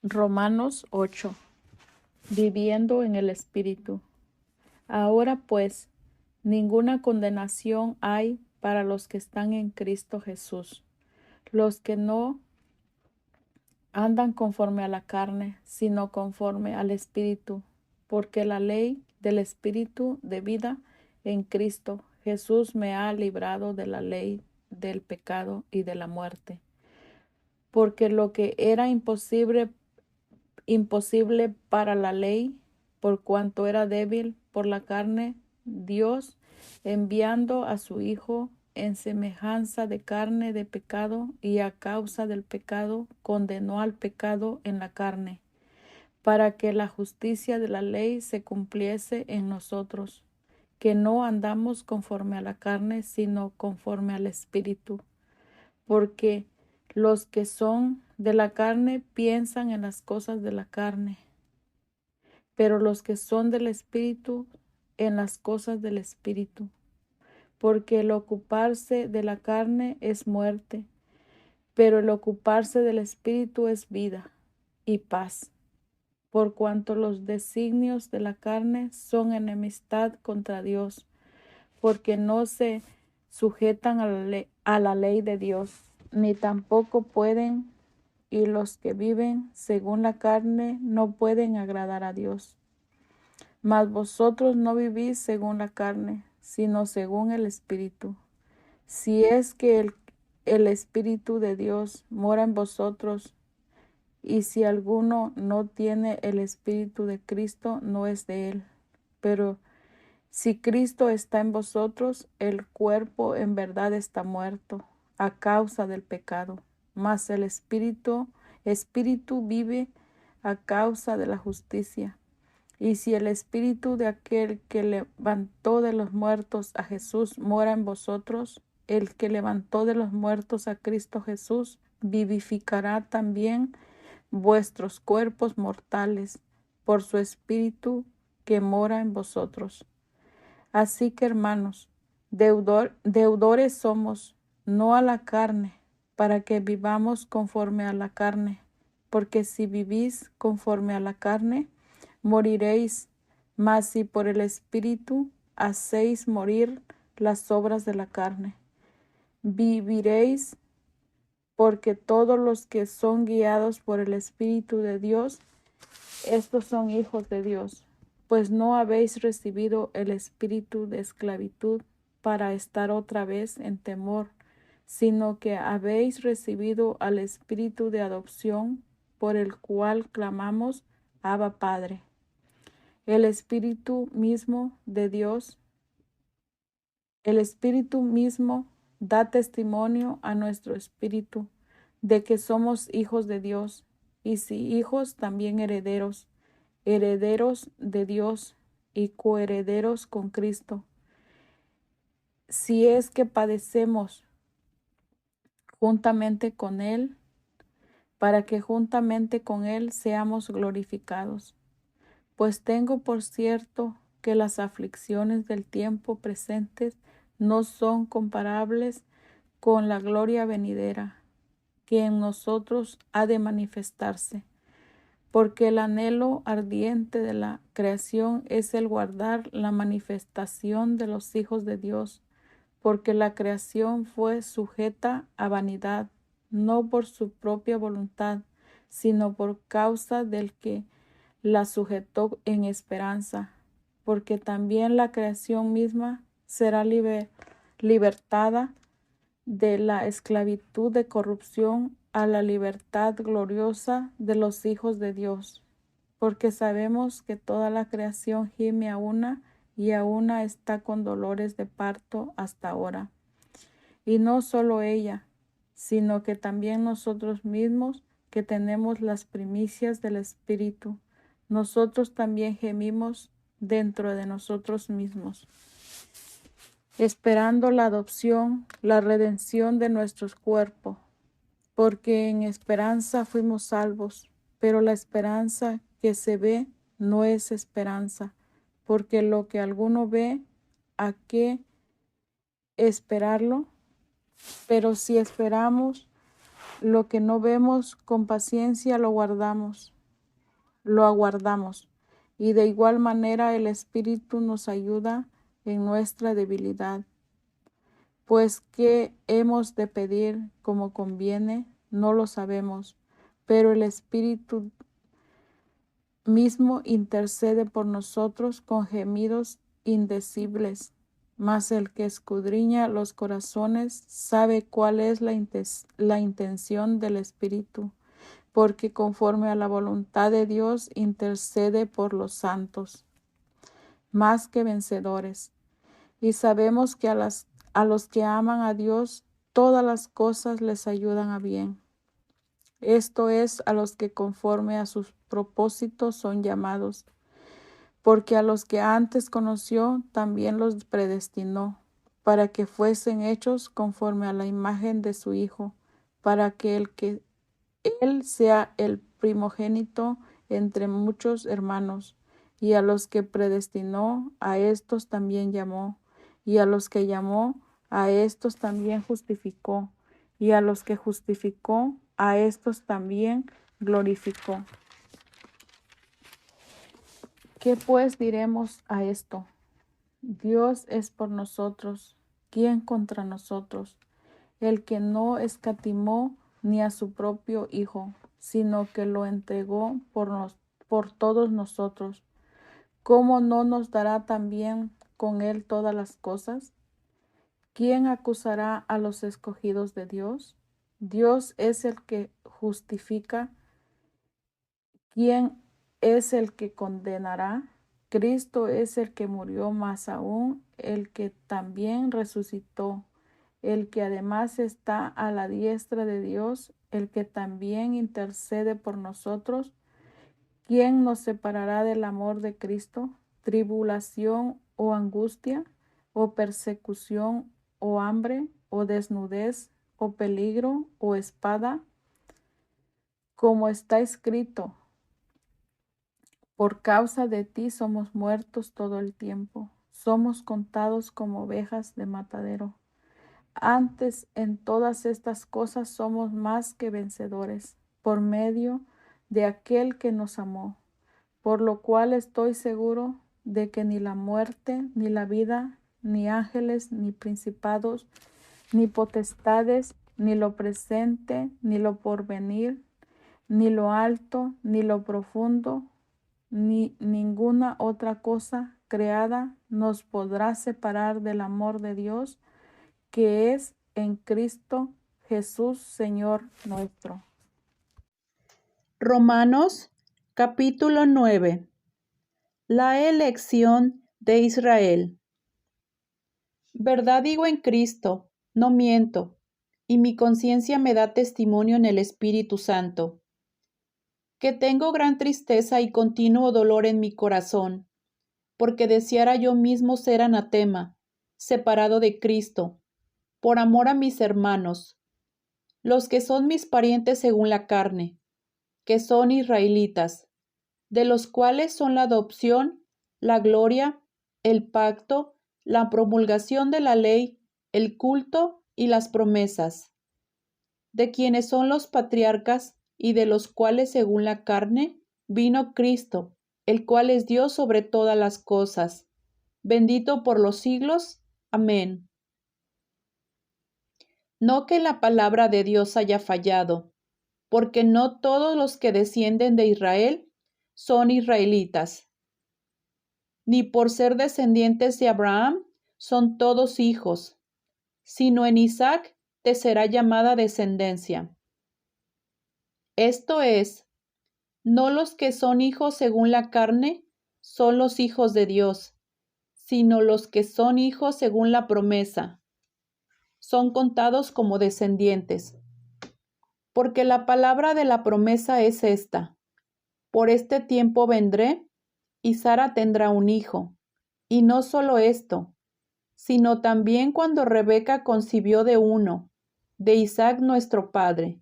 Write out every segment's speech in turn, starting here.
Romanos 8. Viviendo en el Espíritu. Ahora pues, ninguna condenación hay para los que están en Cristo Jesús, los que no andan conforme a la carne, sino conforme al Espíritu, porque la ley del Espíritu de vida en Cristo Jesús me ha librado de la ley del pecado y de la muerte. Porque lo que era imposible para la ley, por cuanto era débil por la carne, Dios, enviando a su Hijo en semejanza de carne de pecado, y a causa del pecado condenó al pecado en la carne, para que la justicia de la ley se cumpliese en nosotros, que no andamos conforme a la carne, sino conforme al Espíritu. Porque los que son de la carne piensan en las cosas de la carne, pero los que son del Espíritu en las cosas del Espíritu. Porque el ocuparse de la carne es muerte, pero el ocuparse del Espíritu es vida y paz. Por cuanto los designios de la carne son enemistad contra Dios, porque no se sujetan a la ley de Dios, ni tampoco pueden, y los que viven según la carne no pueden agradar a Dios. Mas vosotros no vivís según la carne, sino según el Espíritu. Si es que el Espíritu de Dios mora en vosotros, y si alguno no tiene el Espíritu de Cristo, no es de él. Pero si Cristo está en vosotros, el cuerpo en verdad está muerto a causa del pecado, mas el Espíritu vive a causa de la justicia. Y si el Espíritu de aquel que levantó de los muertos a Jesús mora en vosotros, el que levantó de los muertos a Cristo Jesús vivificará también vuestros cuerpos mortales por su Espíritu que mora en vosotros. Así que, hermanos, deudores somos, no a la carne, para que vivamos conforme a la carne, porque si vivís conforme a la carne, moriréis. Mas si por el Espíritu hacéis morir las obras de la carne, viviréis. Porque todos los que son guiados por el Espíritu de Dios, estos son hijos de Dios. Pues no habéis recibido el espíritu de esclavitud para estar otra vez en temor, sino que habéis recibido al Espíritu de adopción, por el cual clamamos, Abba Padre. El Espíritu mismo de Dios, el Espíritu mismo da testimonio a nuestro espíritu de que somos hijos de Dios, y si hijos, también herederos, herederos de Dios y coherederos con Cristo, si es que padecemos juntamente con Él, para que juntamente con Él seamos glorificados. Pues tengo por cierto que las aflicciones del tiempo presente no son comparables con la gloria venidera, que en nosotros ha de manifestarse. Porque el anhelo ardiente de la creación es el guardar la manifestación de los hijos de Dios, porque la creación fue sujeta a vanidad, no por su propia voluntad, sino por causa del que la sujetó en esperanza, porque también la creación misma será libertada de la esclavitud de corrupción a la libertad gloriosa de los hijos de Dios. Porque sabemos que toda la creación gime a una y a una está con dolores de parto hasta ahora. Y no solo ella, sino que también nosotros mismos, que tenemos las primicias del Espíritu, nosotros también gemimos dentro de nosotros mismos, esperando la adopción, la redención de nuestros cuerpos, porque en esperanza fuimos salvos. Pero la esperanza que se ve no es esperanza, porque lo que alguno ve, ¿a qué esperarlo? Pero si esperamos lo que no vemos, con paciencia lo guardamos. lo aguardamos. Y de igual manera el Espíritu nos ayuda en nuestra debilidad. Pues qué hemos de pedir como conviene, no lo sabemos, pero el Espíritu mismo intercede por nosotros con gemidos indecibles. Mas el que escudriña los corazones sabe cuál es la intención del Espíritu, porque conforme a la voluntad de Dios intercede por los santos, más que vencedores. Y sabemos que a los que aman a Dios, todas las cosas les ayudan a bien. Esto es, a los que conforme a sus propósitos son llamados, porque a los que antes conoció, también los predestinó, para que fuesen hechos conforme a la imagen de su Hijo, para que Él sea el primogénito entre muchos hermanos. Y a los que predestinó, a estos también llamó, y a los que llamó, a estos también justificó, y a los que justificó, a estos también glorificó. ¿Qué pues diremos a esto? Dios es por nosotros, ¿quién contra nosotros? El que no escatimó ni a su propio Hijo, sino que lo entregó por todos nosotros. ¿Cómo no nos dará también con él todas las cosas? ¿Quién acusará a los escogidos de Dios? Dios es el que justifica. ¿Quién es el que condenará? Cristo es el que murió, más aún el que también resucitó, el que además está a la diestra de Dios, el que también intercede por nosotros. ¿Quién nos separará del amor de Cristo? ¿Tribulación o angustia, o persecución, o hambre, o desnudez, o peligro, o espada? Como está escrito: por causa de ti somos muertos todo el tiempo, somos contados como ovejas de matadero. Antes, en todas estas cosas somos más que vencedores, por medio de aquel que nos amó. Por lo cual estoy seguro de que ni la muerte, ni la vida, ni ángeles, ni principados, ni potestades, ni lo presente, ni lo porvenir, ni lo alto, ni lo profundo, ni ninguna otra cosa creada nos podrá separar del amor de Dios, que es en Cristo Jesús, Señor nuestro. Romanos capítulo 9. La elección de Israel. Verdad digo en Cristo, no miento, y mi conciencia me da testimonio en el Espíritu Santo, que tengo gran tristeza y continuo dolor en mi corazón, porque deseara yo mismo ser anatema, separado de Cristo, por amor a mis hermanos, los que son mis parientes según la carne, que son israelitas, de los cuales son la adopción, la gloria, el pacto, la promulgación de la ley, el culto y las promesas, de quienes son los patriarcas y de los cuales según la carne vino Cristo, el cual es Dios sobre todas las cosas, bendito por los siglos. Amén. No que la palabra de Dios haya fallado, porque no todos los que descienden de Israel son israelitas, ni por ser descendientes de Abraham son todos hijos, sino en Isaac te será llamada descendencia. Esto es, no los que son hijos según la carne son los hijos de Dios, sino los que son hijos según la promesa, son contados como descendientes. Porque la palabra de la promesa es esta: por este tiempo vendré, y Sara tendrá un hijo. Y no solo esto, sino también cuando Rebeca concibió de uno, de Isaac nuestro padre.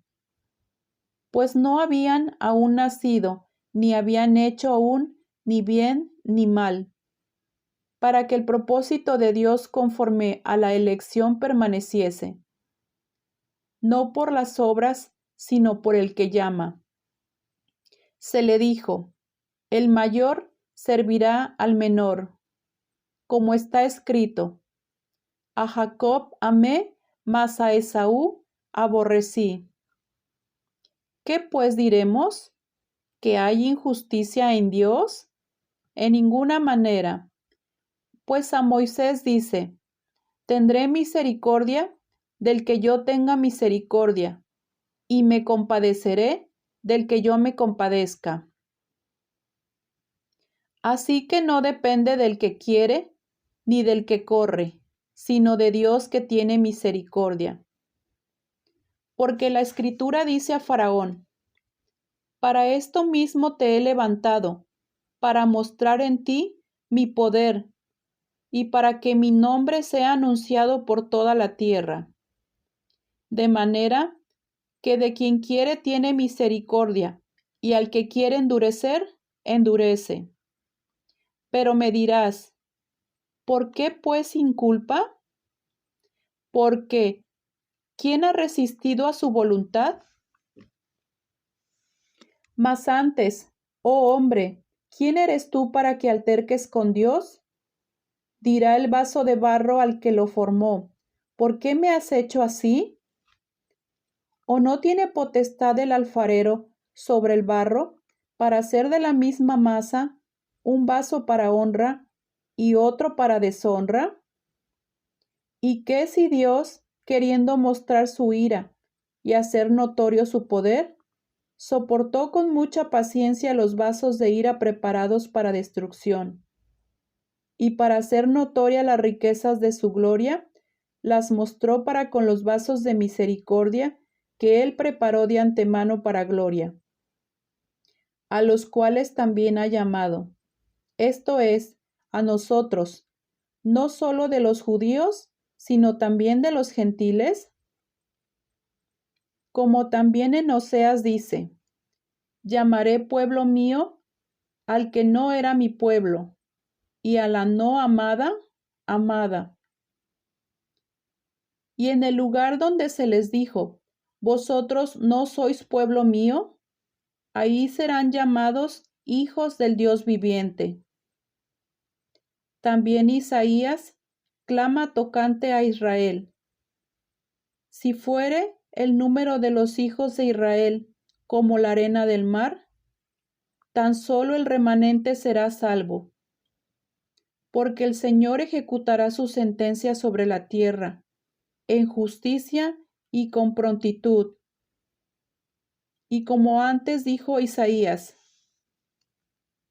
Pues no habían aún nacido, ni habían hecho aún ni bien ni mal, para que el propósito de Dios conforme a la elección permaneciese, no por las obras, sino por el que llama. Se le dijo: El mayor servirá al menor, como está escrito: a Jacob amé, mas a Esaú aborrecí. ¿Qué pues diremos? ¿Que hay injusticia en Dios? En ninguna manera. Pues a Moisés dice: tendré misericordia del que yo tenga misericordia, y me compadeceré del que yo me compadezca. Así que no depende del que quiere ni del que corre, sino de Dios que tiene misericordia. Porque la Escritura dice a Faraón: para esto mismo te he levantado, para mostrar en ti mi poder, y para que mi nombre sea anunciado por toda la tierra. De manera que de quien quiere tiene misericordia, y al que quiere endurecer, endurece. Pero me dirás: ¿por qué pues sin culpa? Porque ¿quién ha resistido a su voluntad? Mas antes, oh hombre, ¿quién eres tú para que alterques con Dios? Dirá el vaso de barro al que lo formó: ¿por qué me has hecho así? ¿O no tiene potestad el alfarero sobre el barro para hacer de la misma masa un vaso para honra y otro para deshonra? ¿Y qué si Dios, queriendo mostrar su ira y hacer notorio su poder, soportó con mucha paciencia los vasos de ira preparados para destrucción, y para hacer notoria las riquezas de su gloria, las mostró para con los vasos de misericordia que él preparó de antemano para gloria, a los cuales también ha llamado, esto es, a nosotros, no solo de los judíos, sino también de los gentiles? Como también en Oseas dice: llamaré pueblo mío al que no era mi pueblo, y a la no amada, amada. Y en el lugar donde se les dijo: vosotros no sois pueblo mío, ahí serán llamados hijos del Dios viviente. También Isaías clama tocante a Israel: si fuere el número de los hijos de Israel como la arena del mar, tan solo el remanente será salvo. Porque el Señor ejecutará su sentencia sobre la tierra, en justicia y con prontitud. Y como antes dijo Isaías: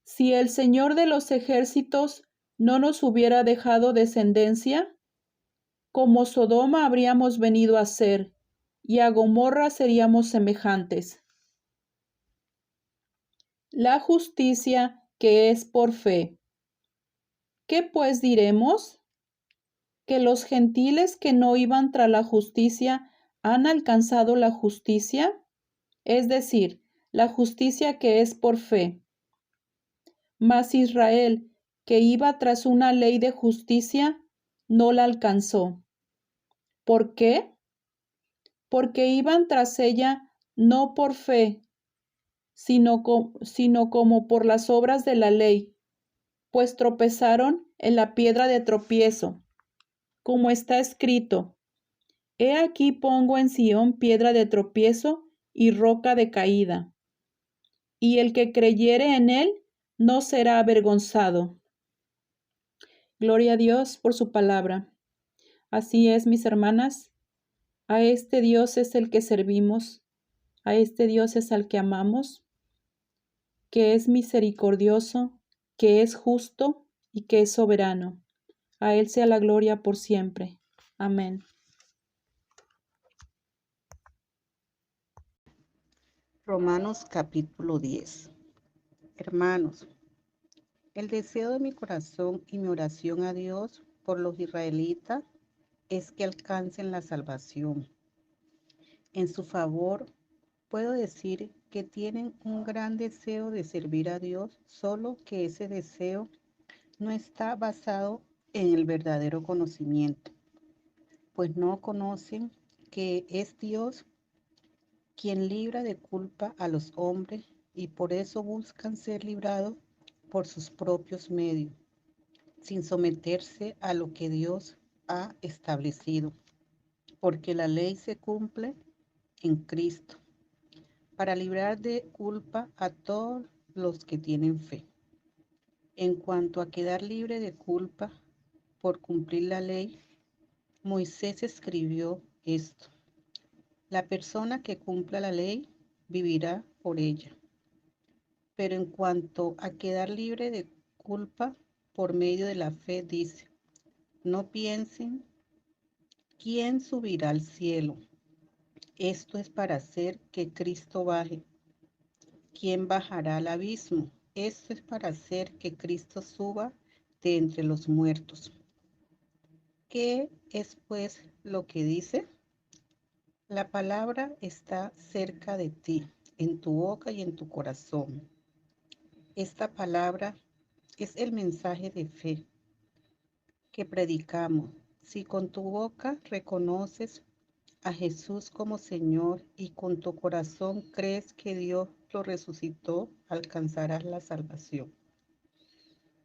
si el Señor de los ejércitos no nos hubiera dejado descendencia, como Sodoma habríamos venido a ser, y a Gomorra seríamos semejantes. La justicia que es por fe. ¿Qué pues diremos? ¿Que los gentiles que no iban tras la justicia han alcanzado la justicia? Es decir, la justicia que es por fe. Mas Israel, que iba tras una ley de justicia, no la alcanzó. ¿Por qué? Porque iban tras ella no por fe, sino como por las obras de la ley, pues tropezaron en la piedra de tropiezo, como está escrito: he aquí pongo en Sión piedra de tropiezo y roca de caída, y el que creyere en él no será avergonzado. Gloria a Dios por su palabra. Así es, mis hermanas, a este Dios es el que servimos, a este Dios es al que amamos, que es misericordioso, que es justo y que es soberano. A Él sea la gloria por siempre. Amén. Romanos capítulo 10. Hermanos, el deseo de mi corazón y mi oración a Dios por los israelitas es que alcancen la salvación. En su favor, puedo decir que tienen un gran deseo de servir a Dios, solo que ese deseo no está basado en el verdadero conocimiento, pues no conocen que es Dios quien libra de culpa a los hombres y por eso buscan ser librados por sus propios medios, sin someterse a lo que Dios ha establecido, porque la ley se cumple en Cristo, para librar de culpa a todos los que tienen fe. En cuanto a quedar libre de culpa por cumplir la ley, Moisés escribió esto: la persona que cumpla la ley vivirá por ella. Pero en cuanto a quedar libre de culpa por medio de la fe, dice: no piensen quién subirá al cielo. Esto es para hacer que Cristo baje. ¿Quién bajará al abismo? Esto es para hacer que Cristo suba de entre los muertos. ¿Qué es pues lo que dice? La palabra está cerca de ti, en tu boca y en tu corazón. Esta palabra es el mensaje de fe que predicamos. Si con tu boca reconoces a Jesús como Señor y con tu corazón crees que Dios lo resucitó, alcanzarás la salvación.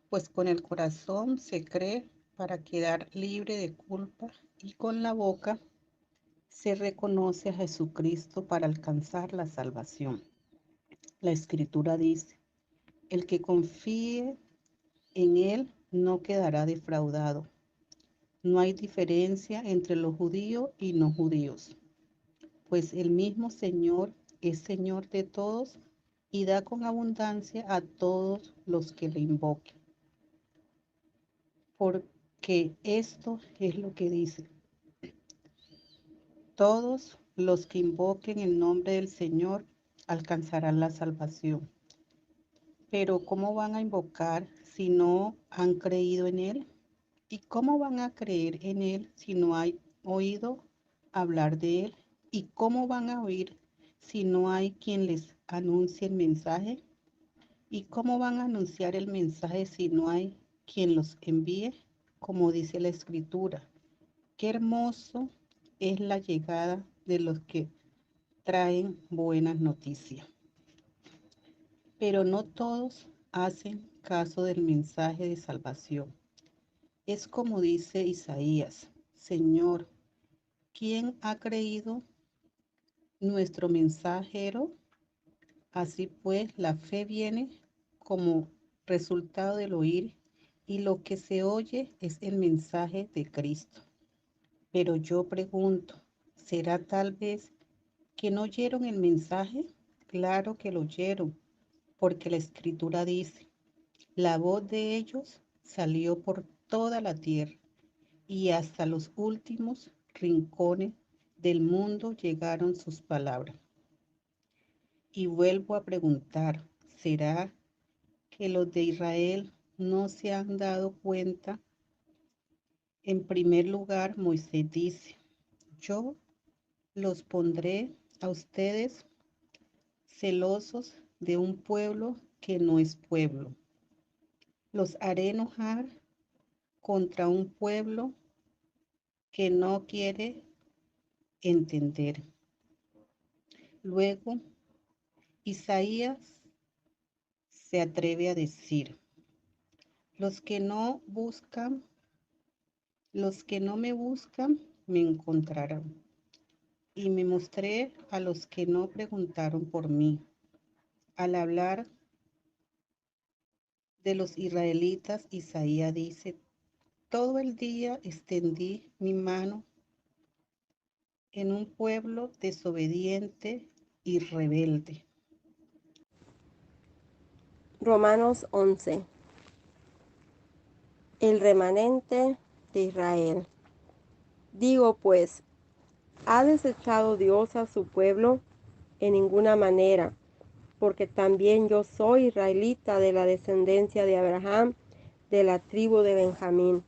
Pues con el corazón se cree para quedar libre de culpa y con la boca se reconoce a Jesucristo para alcanzar la salvación. La Escritura dice: el que confíe en Él no quedará defraudado. No hay diferencia entre los judíos y no judíos, pues el mismo Señor es Señor de todos y da con abundancia a todos los que le invoquen. Porque esto es lo que dice: todos los que invoquen el nombre del Señor alcanzarán la salvación. Pero ¿cómo van a invocar si no han creído en Él? ¿Y cómo van a creer en Él si no hay oído hablar de Él? ¿Y cómo van a oír si no hay quien les anuncie el mensaje? ¿Y cómo van a anunciar el mensaje si no hay quien los envíe? Como dice la Escritura: qué hermoso es la llegada de los que traen buenas noticias. Pero no todos hacen caso del mensaje de salvación. Es como dice Isaías: Señor, ¿quién ha creído nuestro mensajero? Así pues, la fe viene como resultado del oír, y lo que se oye es el mensaje de Cristo. Pero yo pregunto, ¿será tal vez que no oyeron el mensaje? Claro que lo oyeron, porque la Escritura dice: la voz de ellos salió por toda la tierra, y hasta los últimos rincones del mundo llegaron sus palabras. Y vuelvo a preguntar, ¿será que los de Israel no se han dado cuenta? En primer lugar, Moisés dice: yo los pondré a ustedes celosos de un pueblo que no es pueblo. Los haré enojar contra un pueblo que no quiere entender. Luego, Isaías se atreve a decir: los que no me buscan, me encontrarán. Y me mostré a los que no preguntaron por mí. Al hablar de los israelitas, Isaías dice: todo el día extendí mi mano en un pueblo desobediente y rebelde. Romanos 11. El remanente de Israel. Digo pues, ¿ha desechado Dios a su pueblo? En ninguna manera, porque también yo soy israelita de la descendencia de Abraham, de la tribu de Benjamín.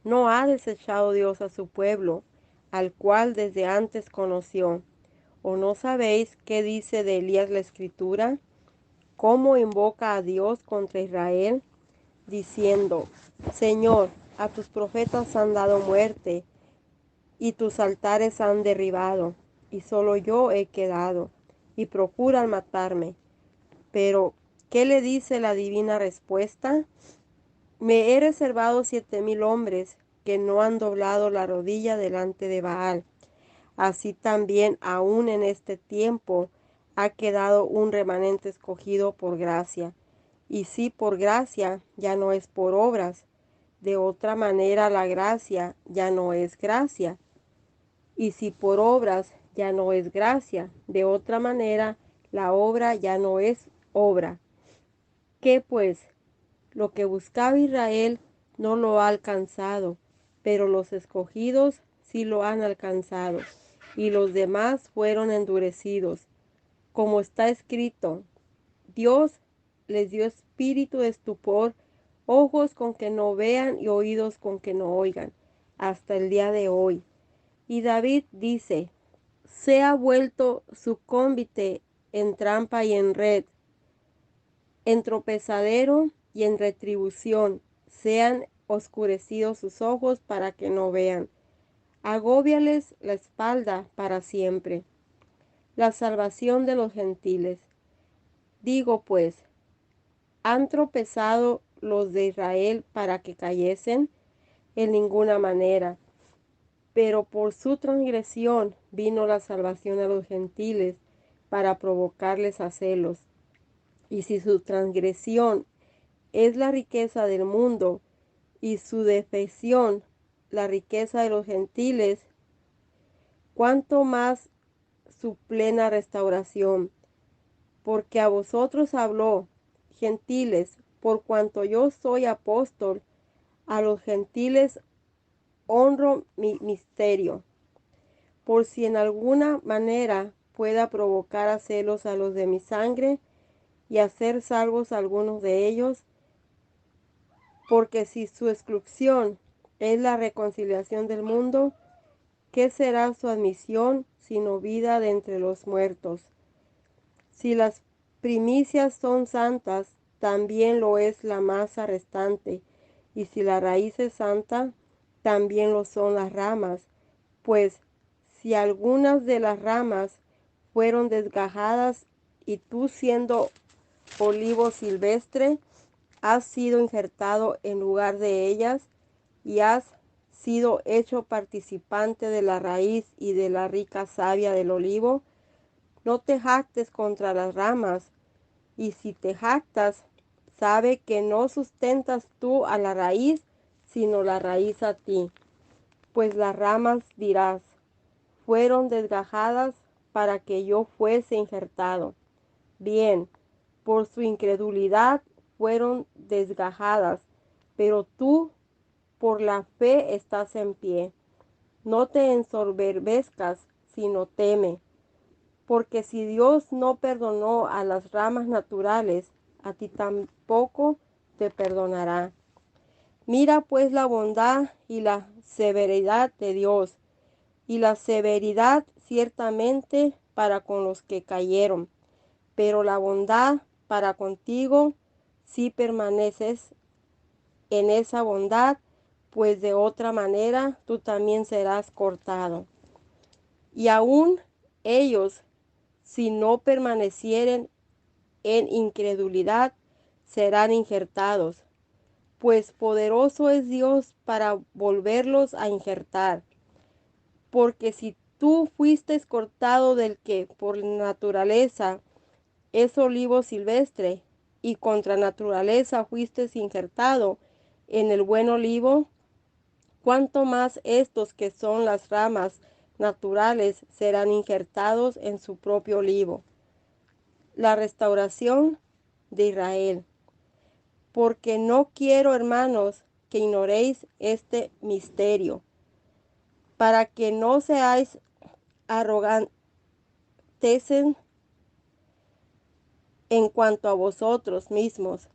¿No ha desechado Dios a su pueblo, al cual desde antes conoció? ¿O no sabéis qué dice de Elías la Escritura? ¿Cómo invoca a Dios contra Israel? Diciendo: Señor, a tus profetas han dado muerte, y tus altares han derribado, y solo yo he quedado, y procuran matarme. Pero ¿Qué le dice la divina respuesta? Me he reservado 7,000 hombres que no han doblado la rodilla delante de Baal. Así también aún en este tiempo ha quedado un remanente escogido por gracia. Y si por gracia, ya no es por obras. De otra manera la gracia ya no es gracia. Y si por obras ya no es gracia, de otra manera la obra ya no es obra. ¿Qué pues? Lo que buscaba Israel no lo ha alcanzado, pero los escogidos sí lo han alcanzado, y los demás fueron endurecidos. Como está escrito, Dios les dio espíritu de estupor, ojos con que no vean y oídos con que no oigan, hasta el día de hoy. Y David dice, se ha vuelto su cómbite en trampa y en red, en tropezadero y en retribución, sean oscurecidos sus ojos para que no vean. Agóbiales la espalda para siempre. La salvación de los gentiles. Digo pues, ¿han tropezado los de Israel para que cayesen? En ninguna manera. Pero por su transgresión vino la salvación a los gentiles para provocarles a celos. Y si su transgresión es la riqueza del mundo y su defección la riqueza de los gentiles, cuánto más su plena restauración. Porque a vosotros habló, gentiles, por cuanto yo soy apóstol, a los gentiles honro mi misterio, por si en alguna manera pueda provocar a celos a los de mi sangre y hacer salvos a algunos de ellos, porque si su exclusión es la reconciliación del mundo, ¿qué será su admisión sino vida de entre los muertos? Si las primicias son santas, también lo es la masa restante, y si la raíz es santa, también lo son las ramas, pues si algunas de las ramas fueron desgajadas y tú siendo olivo silvestre, has sido injertado en lugar de ellas y has sido hecho participante de la raíz y de la rica savia del olivo, no te jactes contra las ramas, y si te jactas, sabe que no sustentas tú a la raíz, sino la raíz a ti. Pues las ramas dirás, fueron desgajadas para que yo fuese injertado. Bien, por su incredulidad fueron desgajadas, pero tú por la fe estás en pie. No te ensoberbezcas, sino teme. Porque si Dios no perdonó a las ramas naturales, a ti tampoco te perdonará. Mira pues la bondad y la severidad de Dios, y la severidad ciertamente para con los que cayeron, pero la bondad para contigo si permaneces en esa bondad, pues de otra manera tú también serás cortado. Y aún ellos, si no permanecieren en incredulidad, serán injertados, pues poderoso es Dios para volverlos a injertar. Porque si tú fuiste cortado del que por naturaleza es olivo silvestre, y contra naturaleza fuiste injertado en el buen olivo, cuánto más estos que son las ramas naturales serán injertados en su propio olivo. La restauración de Israel. Porque no quiero, hermanos, que ignoréis este misterio, para que no seáis arrogantes en cuanto a vosotros mismos,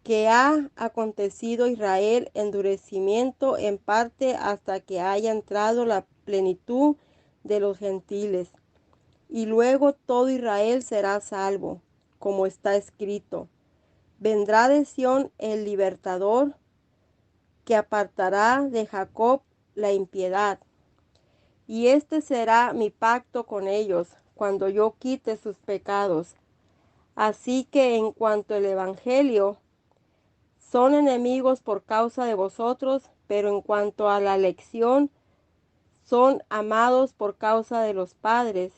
que ha acontecido Israel endurecimiento en parte hasta que haya entrado la plenitud de los gentiles, y luego todo Israel será salvo, como está escrito. Vendrá de Sión el libertador, que apartará de Jacob la impiedad. Y este será mi pacto con ellos, cuando yo quite sus pecados. Así que en cuanto al Evangelio, son enemigos por causa de vosotros, pero en cuanto a la elección, son amados por causa de los padres,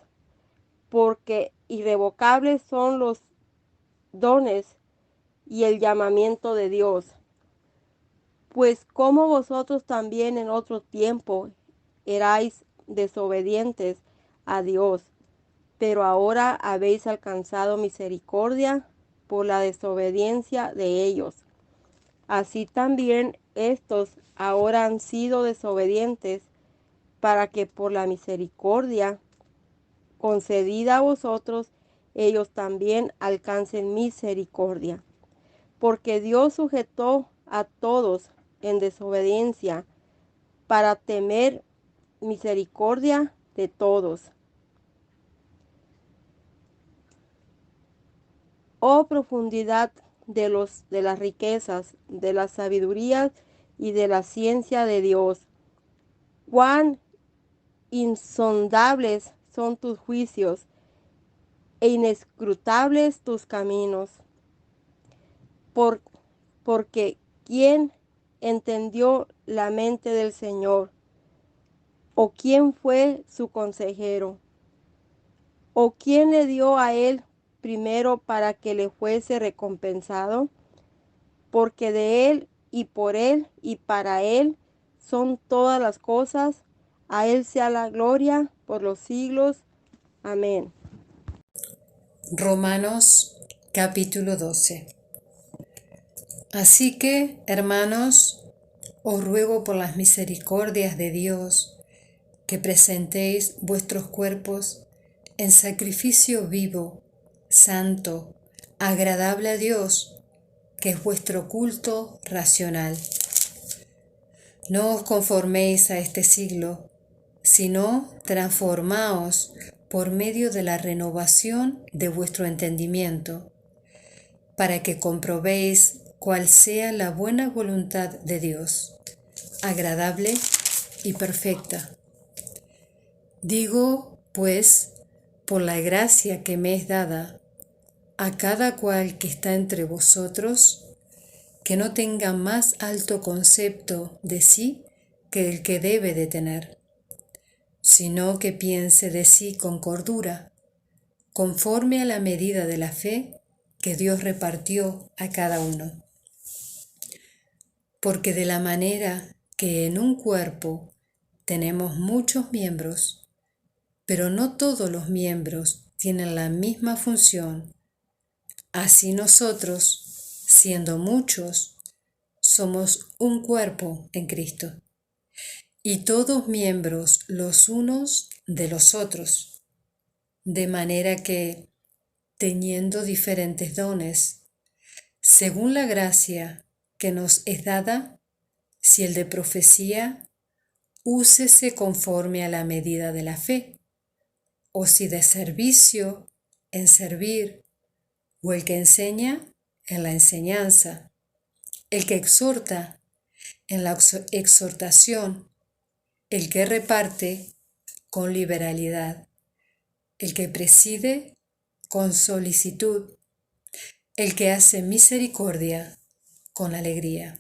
porque irrevocables son los dones y el llamamiento de Dios. Pues como vosotros también en otro tiempo erais desobedientes a Dios, pero ahora habéis alcanzado misericordia por la desobediencia de ellos. Así también estos ahora han sido desobedientes para que por la misericordia concedida a vosotros, ellos también alcancen misericordia. Porque Dios sujetó a todos en desobediencia para temer misericordia de todos. Oh profundidad de las riquezas, de la sabiduría y de la ciencia de Dios. Cuán insondables son tus juicios e inescrutables tus caminos. Porque ¿quién entendió la mente del Señor? ¿O quién fue su consejero? ¿O quién le dio a él primero para que le fuese recompensado? Porque de él y para él son todas las cosas. A él sea la gloria por los siglos. Amén. Romanos capítulo 12. Así que, hermanos, os ruego por las misericordias de Dios que presentéis vuestros cuerpos en sacrificio vivo, santo, agradable a Dios, que es vuestro culto racional. No os conforméis a este siglo, sino transformaos por medio de la renovación de vuestro entendimiento, para que comprobéis cuál sea la buena voluntad de Dios, agradable y perfecta. Digo, pues, por la gracia que me es dada, a cada cual que está entre vosotros, que no tenga más alto concepto de sí que el que debe de tener, sino que piense de sí con cordura, conforme a la medida de la fe que Dios repartió a cada uno. Porque de la manera que en un cuerpo tenemos muchos miembros, pero no todos los miembros tienen la misma función, así nosotros, siendo muchos, somos un cuerpo en Cristo, y todos miembros los unos de los otros, de manera que, teniendo diferentes dones, según la gracia que nos es dada, si el de profecía, úsese conforme a la medida de la fe, o si de servicio, en servir, o el que enseña, en la enseñanza, el que exhorta, en la exhortación, el que reparte, con liberalidad, el que preside, con solicitud, el que hace misericordia, con alegría.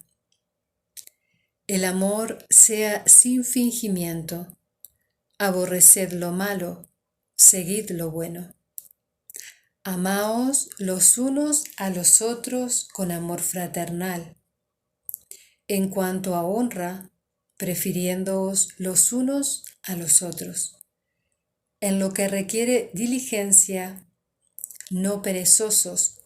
El amor sea sin fingimiento, aborreced lo malo, seguid lo bueno. Amaos los unos a los otros con amor fraternal. En cuanto a honra, prefiriéndoos los unos a los otros. En lo que requiere diligencia, no perezosos,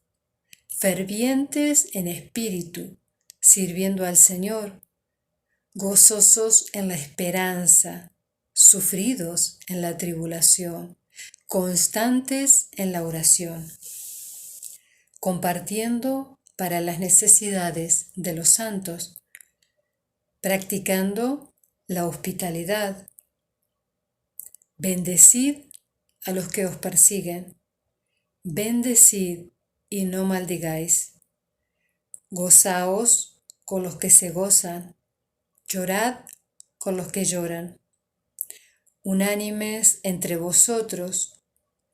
fervientes en espíritu, sirviendo al Señor, gozosos en la esperanza, sufridos en la tribulación, constantes en la oración, compartiendo para las necesidades de los santos, practicando la hospitalidad. Bendecid a los que os persiguen, bendecid y no maldigáis. Gozaos con los que se gozan, llorad con los que lloran. Unánimes entre vosotros,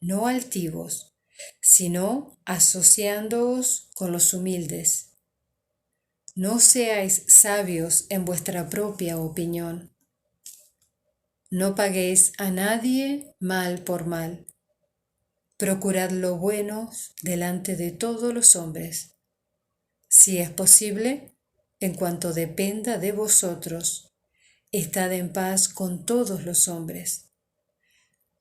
no altivos, sino asociándoos con los humildes. No seáis sabios en vuestra propia opinión. No paguéis a nadie mal por mal. Procurad lo bueno delante de todos los hombres. Si es posible, en cuanto dependa de vosotros, estad en paz con todos los hombres.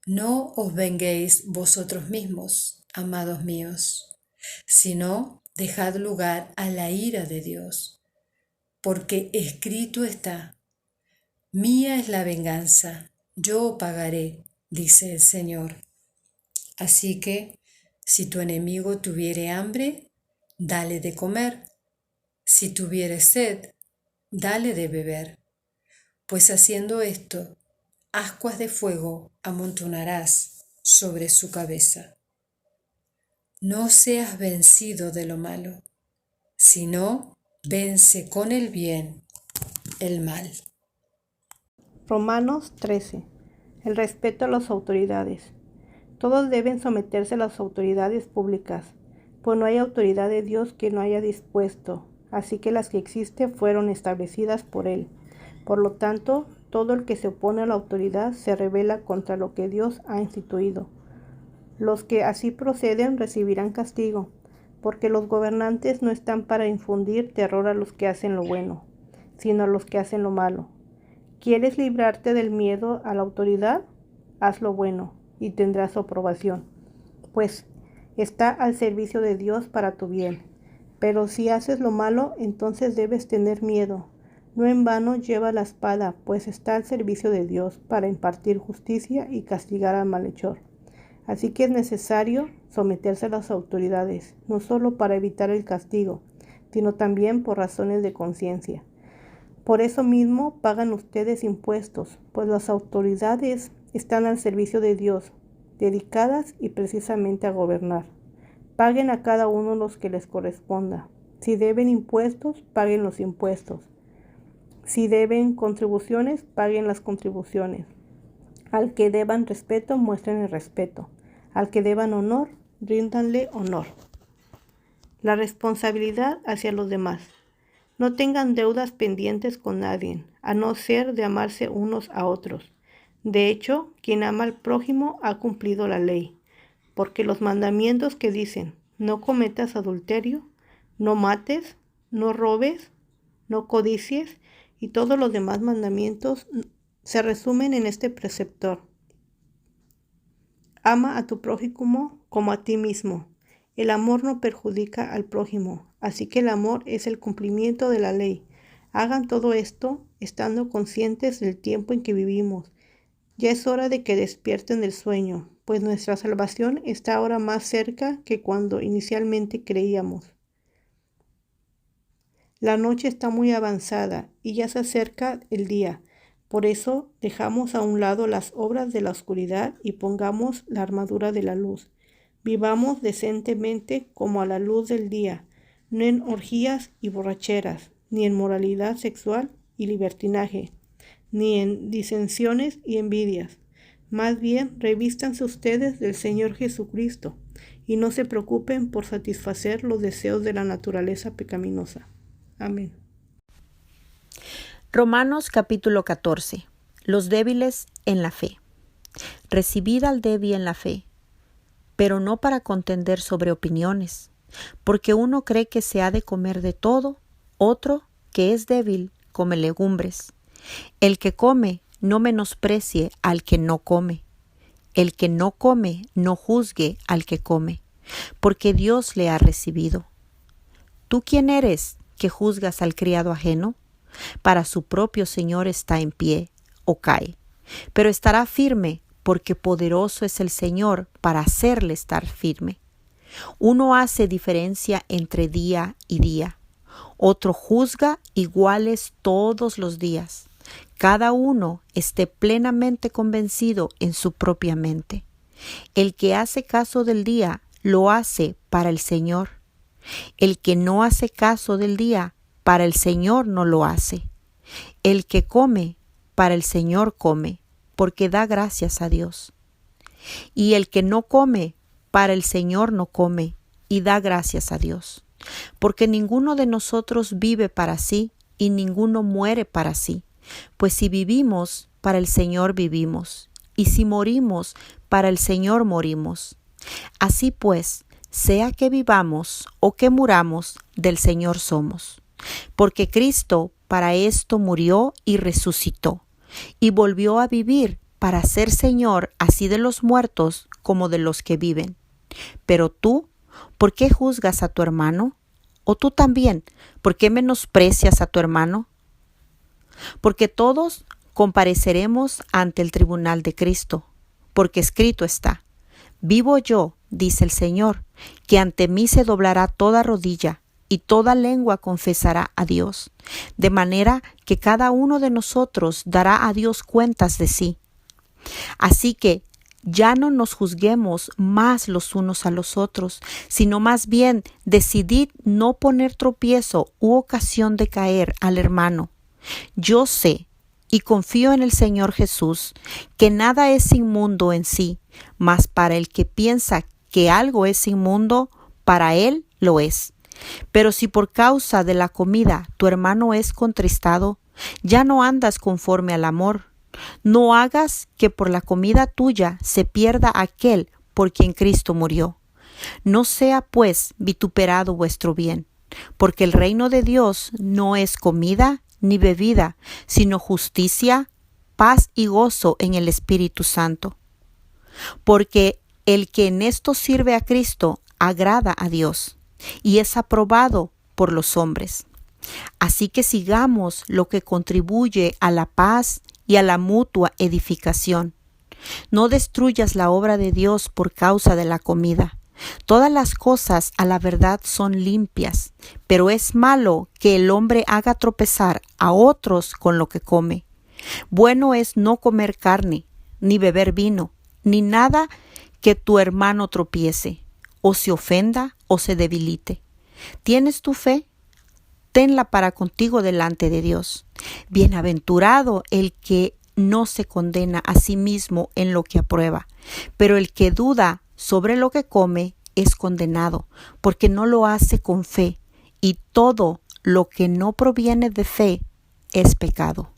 No os venguéis vosotros mismos, amados míos, sino dejad lugar a la ira de Dios, porque escrito está: mía es la venganza, yo pagaré, dice el Señor. Así que, si tu enemigo tuviere hambre, dale de comer; si tuviere sed, dale de beber, pues haciendo esto, ascuas de fuego amontonarás sobre su cabeza. No seas vencido de lo malo, sino vence con el bien el mal. Romanos 13. El respeto a las autoridades. Todos deben someterse a las autoridades públicas, pues no hay autoridad de Dios que no haya dispuesto, así que las que existen fueron establecidas por Él. Por lo tanto, todo el que se opone a la autoridad se rebela contra lo que Dios ha instituido. Los que así proceden recibirán castigo, porque los gobernantes no están para infundir terror a los que hacen lo bueno, sino a los que hacen lo malo. ¿Quieres librarte del miedo a la autoridad? Haz lo bueno y tendrás su aprobación, pues está al servicio de Dios para tu bien. Pero si haces lo malo, entonces debes tener miedo. No en vano lleva la espada, pues está al servicio de Dios para impartir justicia y castigar al malhechor. Así que es necesario someterse a las autoridades, no solo para evitar el castigo, sino también por razones de conciencia. Por eso mismo pagan ustedes impuestos, pues las autoridades están al servicio de Dios, dedicadas y precisamente a gobernar. Paguen a cada uno los que les corresponda. Si deben impuestos, paguen los impuestos. Si deben contribuciones, paguen las contribuciones. Al que deban respeto, muestren el respeto. Al que deban honor, ríndanle honor. La responsabilidad hacia los demás. No tengan deudas pendientes con nadie, a no ser de amarse unos a otros. De hecho, quien ama al prójimo ha cumplido la ley, porque los mandamientos que dicen: no cometas adulterio, no mates, no robes, no codicies, y todos los demás mandamientos se resumen en este preceptor: ama a tu prójimo como a ti mismo. El amor no perjudica al prójimo, así que el amor es el cumplimiento de la ley. Hagan todo esto estando conscientes del tiempo en que vivimos. Ya es hora de que despierten del sueño, pues nuestra salvación está ahora más cerca que cuando inicialmente creíamos. La noche está muy avanzada y ya se acerca el día. Por eso dejamos a un lado las obras de la oscuridad y pongamos la armadura de la luz. Vivamos decentemente como a la luz del día, no en orgías y borracheras, ni en moralidad sexual y libertinaje, ni en disensiones y envidias. Más bien, revístanse ustedes del Señor Jesucristo y no se preocupen por satisfacer los deseos de la naturaleza pecaminosa. Amén. Romanos capítulo 14. Los débiles en la fe. Recibid al débil en la fe, pero no para contender sobre opiniones, porque uno cree que se ha de comer de todo, otro, que es débil, come legumbres. El que come, no menosprecie al que no come. El que no come, no juzgue al que come, porque Dios le ha recibido. ¿Tú quién eres que juzgas al criado ajeno? Para su propio Señor está en pie o cae, pero estará firme, porque poderoso es el Señor para hacerle estar firme. Uno hace diferencia entre día y día, otro juzga iguales todos los días. Cada uno esté plenamente convencido en su propia mente. El que hace caso del día, lo hace para el Señor. El que no hace caso del día, para el Señor no lo hace. El que come, para el Señor come, porque da gracias a Dios. Y el que no come, para el Señor no come, y da gracias a Dios. Porque ninguno de nosotros vive para sí, y ninguno muere para sí. Pues si vivimos, para el Señor vivimos, y si morimos, para el Señor morimos. Así pues, sea que vivamos o que muramos, del Señor somos. Porque Cristo para esto murió y resucitó, y volvió a vivir para ser Señor así de los muertos como de los que viven. Pero tú, ¿por qué juzgas a tu hermano? ¿O tú también, por qué menosprecias a tu hermano? Porque todos compareceremos ante el tribunal de Cristo, porque escrito está: vivo yo, dice el Señor, que ante mí se doblará toda rodilla, y toda lengua confesará a Dios, de manera que cada uno de nosotros dará a Dios cuentas de sí. Así que ya no nos juzguemos más los unos a los otros, sino más bien decidid no poner tropiezo u ocasión de caer al hermano. Yo sé y confío en el Señor Jesús que nada es inmundo en sí, mas para el que piensa que algo es inmundo, para él lo es. Pero si por causa de la comida tu hermano es contristado, ya no andas conforme al amor. No hagas que por la comida tuya se pierda aquel por quien Cristo murió. No sea pues vituperado vuestro bien, porque el reino de Dios no es comida ni bebida, sino justicia, paz y gozo en el Espíritu Santo. Porque el que en esto sirve a Cristo agrada a Dios y es aprobado por los hombres. Así que sigamos lo que contribuye a la paz y a la mutua edificación. No destruyas la obra de Dios por causa de la comida. Todas las cosas a la verdad son limpias, pero es malo que el hombre haga tropezar a otros con lo que come. Bueno es no comer carne, ni beber vino, ni nada que tu hermano tropiece, o se ofenda o se debilite. ¿Tienes tu fe? Tenla para contigo delante de Dios. Bienaventurado el que no se condena a sí mismo en lo que aprueba, pero el que duda sobre lo que come es condenado, porque no lo hace con fe, y todo lo que no proviene de fe es pecado.